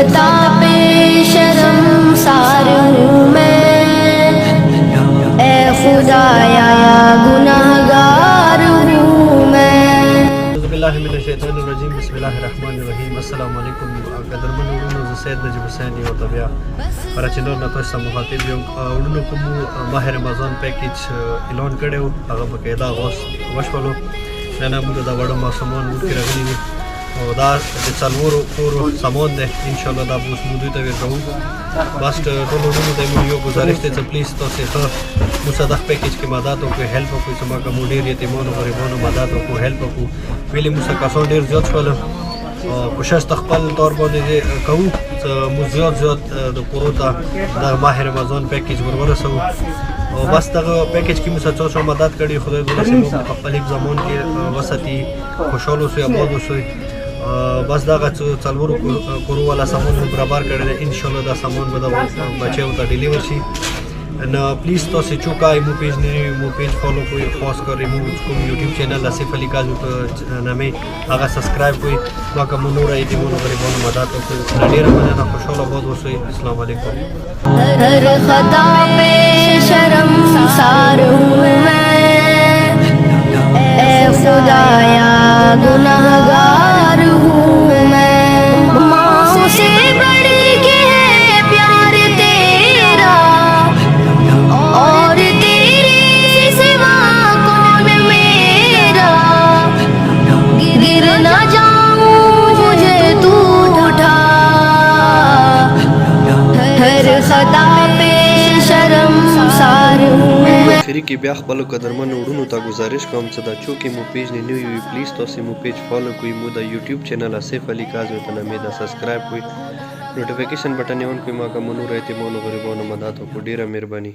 खता पे शर्मसार हूँ मैं, ए खुदाया गुनाहगार हूँ मैं। बिस्मिल्लाहिर्रहमानिर्रहीम। अस्सलाम वालेकुम। कदरमन उड़ूनो सैयद नजीब हुसैन यो तबिया para channel na tasta muhatib yo uduno komu माह रमजान पैकेज ऐलान कड़े हो अगर बकायदा वशवलो नैना मुझे दा बड़ा सामान मुझ के रखनी है और दा चलवरो पूरो सामान दे इंशाल्लाह दा बुस मुझे तो वे कहूँ बस तो उन्होंने तो मुझे गुजारिश थे प्लीज़ तो से मुसादा पैकेज के मदद हो कोई हेल्प हो कोई समा का मुडीर ये तिमोनो गरीबोनो मदद हो कोई हेल्प हो वेली मुसा कासों डेर ज़्यादा वाला कोशिश तख्पल तौर पर दे कहूँ मुझे ज़्यादा पुरोता दा माह रमजान पैकेज बरबर सो और बस तक पैकेज की मुसा चौसो मदद करी खुदा दुआ से मुकम्मल एक ज़मान के वसती खुशहाल से आबाद हो से बस दा चलवरो करो वाला सामान बराबर करे इंशाल्लाह दा सामान बदा बचे होता डिलीवर सी न प्लीज़ तो से चुका है मो पेज फॉलो कोई खास कर रिमूव उसको यूट्यूब चैनल आसिफ अली काज़ नामे आगा सब्सक्राइब कोई वाका मनोर आई थी मोनो करे बहुत मदद हो तो डेरा मना खुशहाल बहुत हो सही। अस्सलाम वालेकुम। हर खता पे शर्मसार हूँ मैं, ए खुदाया गुनाहगार हूँ मैं। माँ से बढ़ के है प्यार तेरा और तेरे सिवा कौन मेरा। गिर ना जाऊं मुझे तू उठा, हर खता पे शर्मसार हूँ मैं। खरी की ब्याह पलो कदरमन उड़ूनो ता गुजारिश कम सदा चूँकि मो पेज ने न्यू हुई प्लीज़ तो से मो पेज फॉलो कोई मुदा यूट्यूब चैनल आसिफ अली काज़ तना मेदा सब्सक्राइब कोई नोटिफिकेशन बटन ऑन कोई माँ का मनु रहते मोनो गरीबों मदद हो डेरा मेहरबानी।